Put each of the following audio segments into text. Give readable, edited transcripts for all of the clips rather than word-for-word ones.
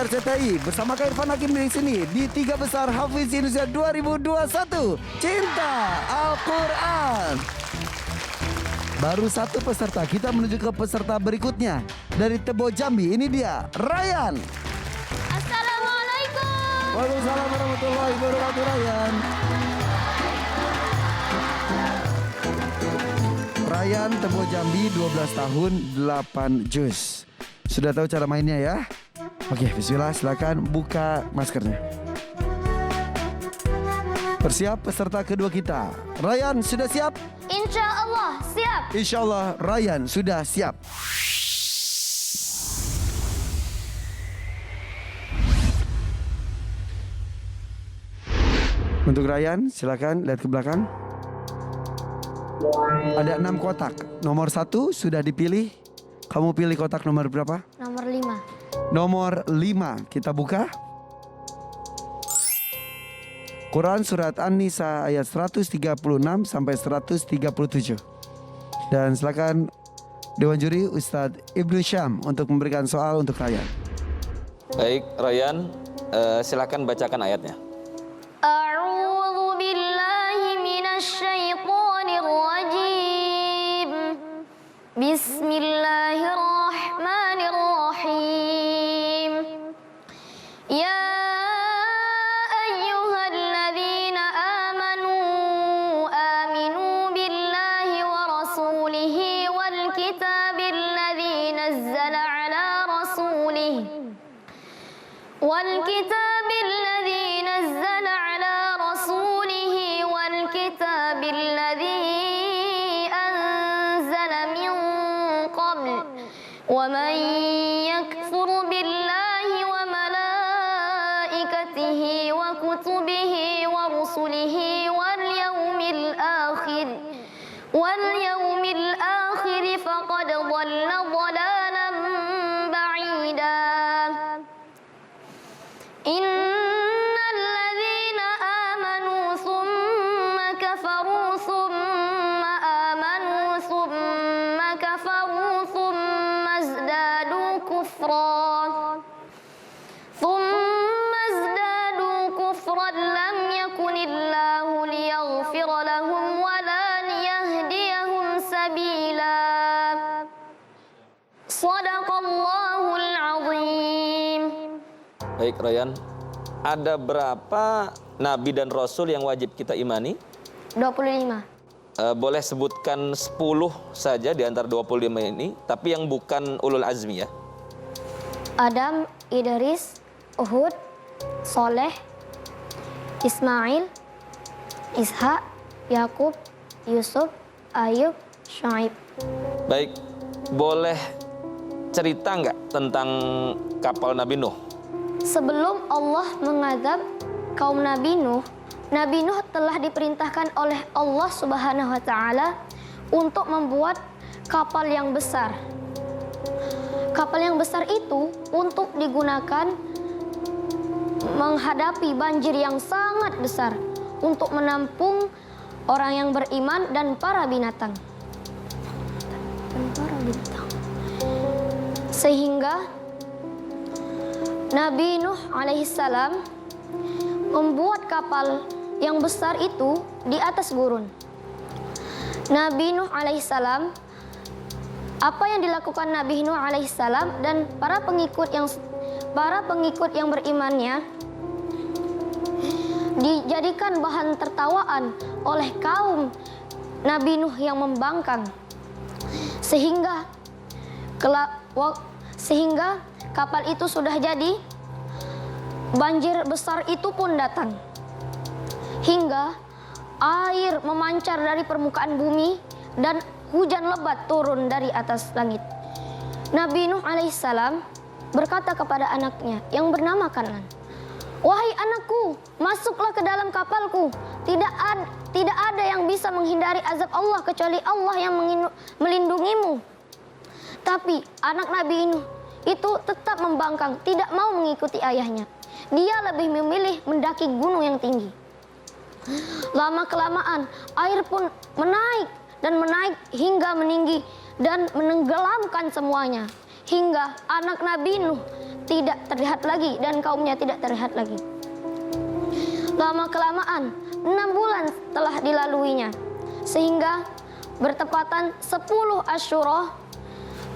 RCTI bersama Kak Irfan Hakim di sini di 3 Besar Hafiz Indonesia 2021. Cinta Al-Quran. Baru satu peserta, kita menuju ke peserta berikutnya. Dari Tebo Jambi, ini dia, Ryan. Assalamualaikum. Waalaikumsalam warahmatullahi wabarakatuh, Ryan. Ryan Tebo Jambi, 12 tahun, 8 juz. Sudah tahu cara mainnya ya? Oke, bismillah, silakan buka maskernya. Bersiap peserta kedua kita. Ryan sudah siap? Insya Allah siap. Insya Allah Ryan sudah siap. Untuk Ryan, silakan lihat ke belakang. Ada 6 kotak. Nomor 1 sudah dipilih. Kamu pilih kotak nomor berapa? Nomor 5. Nomor 5. Kita buka. Quran Surat An-Nisa ayat 136 sampai 137. Dan silakan Dewan Juri Ustadz Ibnu Syam untuk memberikan soal untuk Ryan. Baik, Ryan, silakan bacakan ayatnya. A'udzu billahi minasy syaithanir rajim. Bismillahirrahmanirrahim. Ya ayyuhalladzina amanu aminu billahi wa rasulihi wal kitabil ladzi nazzala ala rasulihi wal kitabil ladzi nazzala ala rasulihi wal kitabil ladzi anzala min qabl wa man yakfur billahi wa malaikatihi wa kutubihi wa rusulihi wal yawmil akhir faqad dhalla dhalalan ba'ida. Innal ladzina amanu thumma kafaru thumma amanu thumma kafaru thumma izdadu kufran lam yakunillahu liyaghfira lahum wa la liyahdiyahum sabila. Shadaqallahul azim. Baik, Ryan. Ada berapa nabi dan rasul yang wajib kita imani? 25. Boleh sebutkan 10 saja di antara 25 ini, tapi yang bukan ulul azmi ya. Adam, Idris, Uhud, Soleh, Ismail, Ishak, Yakub, Yusuf, Ayub, Shu'aib. Baik, boleh cerita nggak tentang kapal Nabi Nuh? Sebelum Allah mengazab kaum Nabi Nuh telah diperintahkan oleh Allah Subhanahu wa taala untuk membuat kapal yang besar. Kapal yang besar itu untuk digunakan menghadapi banjir yang sangat besar untuk menampung orang yang beriman dan para binatang. Sehingga Nabi Nuh alaihissalam membuat kapal yang besar itu di atas gurun. Nabi Nuh alaihissalam, apa yang dilakukan Nabi Nuh alaihissalam dan para pengikut yang berimannya dijadikan bahan tertawaan oleh kaum Nabi Nuh yang membangkang, sehingga kapal itu sudah jadi, banjir besar itu pun datang hingga air memancar dari permukaan bumi dan hujan lebat turun dari atas langit. Nabi Nuh alaihissalam berkata kepada anaknya yang bernama Kanan, "Wahai anakku, masuklah ke dalam kapalku. Tidak ada yang bisa menghindari azab Allah kecuali Allah yang melindungimu." Tapi anak Nabi Nuh itu tetap membangkang, tidak mau mengikuti ayahnya. Dia lebih memilih mendaki gunung yang tinggi. Lama-kelamaan air pun menaik hingga meninggi dan menenggelamkan semuanya. Hingga anak Nabi Nuh tidak terlihat lagi dan kaumnya tidak terlihat lagi. Lama-kelamaan 6 bulan telah dilaluinya, sehingga bertepatan 10 Asyura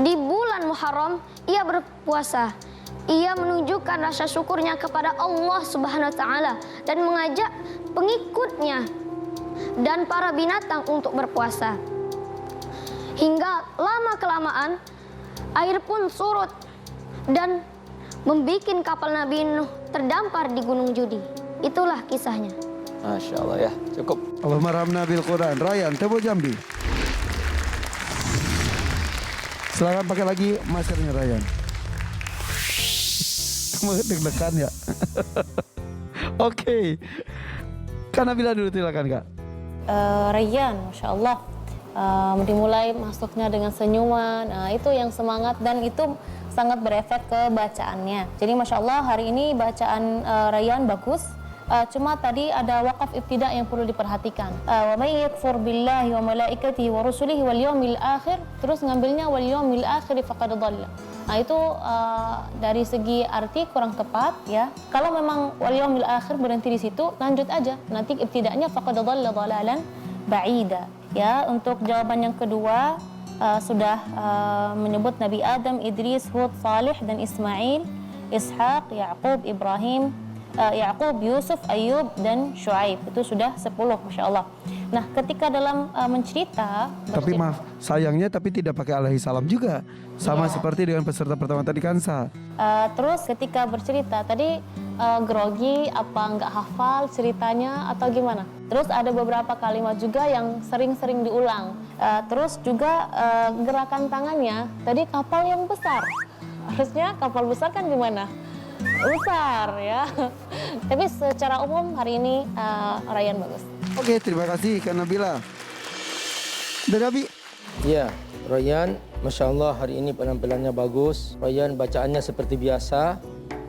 di bulan Muharram ia berpuasa. Ia menunjukkan rasa syukurnya kepada Allah Subhanahu wa taala dan mengajak pengikutnya dan para binatang untuk berpuasa. Hingga lama-kelamaan air pun surut dan membuat kapal Nabi Nuh terdampar di Gunung Judi. Itulah kisahnya. Masya Allah ya, cukup. Allahumma rahmna bil Quran. Ryan, Tebo Jambi. Silakan pakai lagi maskernya Ryan. Deg-degan ya. Oke. Kak Nabila dulu silakan Kak. Rayyan, Masya Allah. Dimulai masuknya dengan senyuman, itu yang semangat dan itu sangat berefek ke bacaannya. Jadi Masya Allah hari ini bacaan Rayyan bagus. Cuma tadi ada wakaf ibtida yang perlu diperhatikan. Wa may yakfur billahi wa malaikatihi wa rusulihi wal yawmil akhir, terus ngambilnya wal yawmil akhir faqad dhalla. Nah itu dari segi arti kurang tepat ya. Kalau memang wal yawmil akhir berhenti di situ, lanjut aja. Nanti ibtidanya faqad dhalla dhalalan ba'ida. Ya, untuk jawaban yang kedua sudah menyebut Nabi Adam, Idris, Hud, Salih dan Ismail, Ishaq, Yaqub, Ibrahim, Yaqub, Yusuf, Ayub dan Shu'aib. Itu sudah 10, Masya Allah. Nah, ketika dalam mencerita, tapi maaf, sayangnya tapi tidak pakai alaihi salam juga. Sama seperti dengan peserta pertama tadi Kansa. Terus ketika bercerita tadi grogi, apa nggak hafal ceritanya atau gimana? Terus ada beberapa kalimat juga yang sering-sering diulang. Terus juga gerakan tangannya, tadi kapal yang besar. Harusnya kapal besar kan gimana? Besar ya. Tapi secara umum hari ini Rayyan bagus. Oke, terima kasih Kak Nabila. Dan Abi. Ya, Rayyan, Masya Allah hari ini penampilannya bagus. Rayyan bacaannya seperti biasa.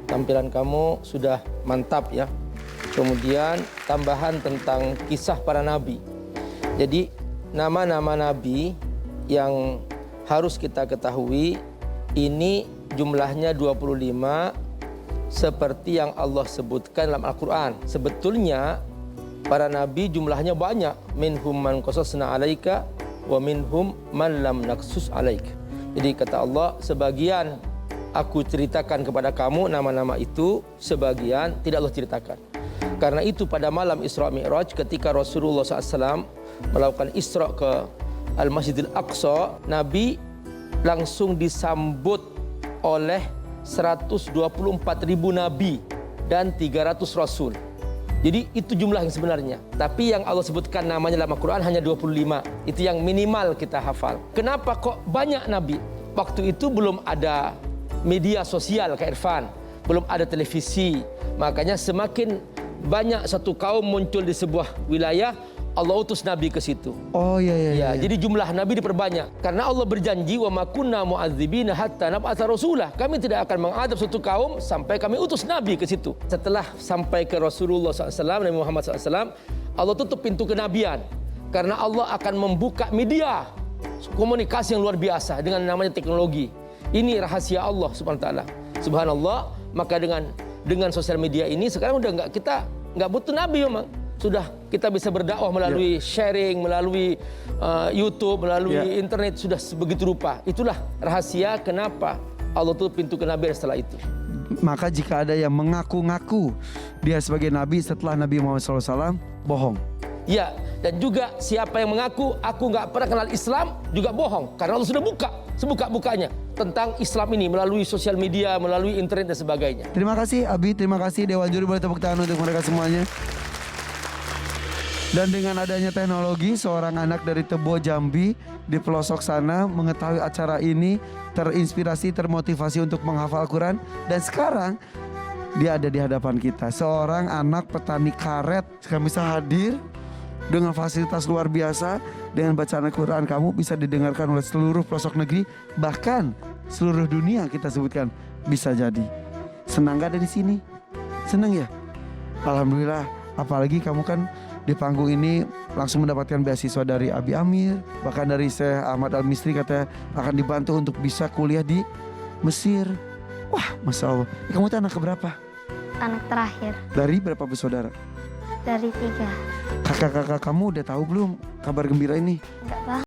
Tampilan kamu sudah mantap ya. Kemudian tambahan tentang kisah para nabi. Jadi nama-nama nabi yang harus kita ketahui ini jumlahnya 25 seperti yang Allah sebutkan dalam Al-Quran. Sebetulnya para nabi jumlahnya banyak. Minhum man qasasna alaika wa minhum man lam naqsus alaika. Jadi kata Allah, sebagian aku ceritakan kepada kamu nama-nama itu, sebagian tidak Allah ceritakan. Karena itu pada malam Isra Mi'raj ketika Rasulullah SAW melakukan Isra ke Al-Masjidil Aqsa, Nabi langsung disambut oleh 124.000 Nabi dan 300 Rasul. Jadi itu jumlah yang sebenarnya. Tapi yang Allah sebutkan namanya dalam Al-Quran hanya 25. Itu yang minimal kita hafal. Kenapa kok banyak Nabi? Waktu itu belum ada media sosial Kak Irfan, belum ada televisi. Makanya semakin banyak satu kaum muncul di sebuah wilayah, Allah utus Nabi ke situ. Oh iya. Jadi jumlah Nabi diperbanyak. Karena Allah berjanji, wa ma kunna mu'adzibina hatta nab'atsa rasulah. Kami tidak akan mengadab suatu kaum sampai kami utus Nabi ke situ. Setelah sampai ke Rasulullah SAW, Nabi Muhammad SAW, Allah tutup pintu kenabian. Karena Allah akan membuka media komunikasi yang luar biasa dengan namanya teknologi. Ini rahasia Allah Subhanahu wa taala. Subhanallah, maka dengan sosial media ini sekarang udah kita nggak butuh nabi memang. Sudah kita bisa berdakwah melalui sharing, melalui YouTube, melalui internet, sudah begitu rupa. Itulah rahasia kenapa Allah tutup pintu kenabian setelah itu. Maka jika ada yang mengaku-ngaku dia sebagai nabi setelah Nabi Muhammad SAW, bohong. Ya, dan juga siapa yang mengaku aku nggak pernah kenal Islam juga bohong. Karena Allah sudah buka sebuka-bukanya tentang Islam ini melalui sosial media, melalui internet dan sebagainya. Terima kasih Abi, terima kasih Dewan Juri, boleh tepuk tangan untuk mereka semuanya. Dan dengan adanya teknologi, seorang anak dari Tebo Jambi di pelosok sana mengetahui acara ini, terinspirasi, termotivasi untuk menghafal Al-Quran. Dan sekarang dia ada di hadapan kita, seorang anak petani karet yang bisa hadir dengan fasilitas luar biasa. Dengan bacaan Al-Quran kamu bisa didengarkan oleh seluruh pelosok negeri, bahkan seluruh dunia kita sebutkan bisa jadi. Senang gak ada di sini? Senang ya? Alhamdulillah. Apalagi kamu kan di panggung ini langsung mendapatkan beasiswa dari Abi Amir, bahkan dari Syekh Ahmad Al-Misri katanya akan dibantu untuk bisa kuliah di Mesir. Wah, Masya Allah. Kamu tuh anak keberapa? Anak terakhir Dari berapa bersaudara? dari 3. Kakak-kakak kamu udah tahu belum kabar gembira ini? Enggak tahu.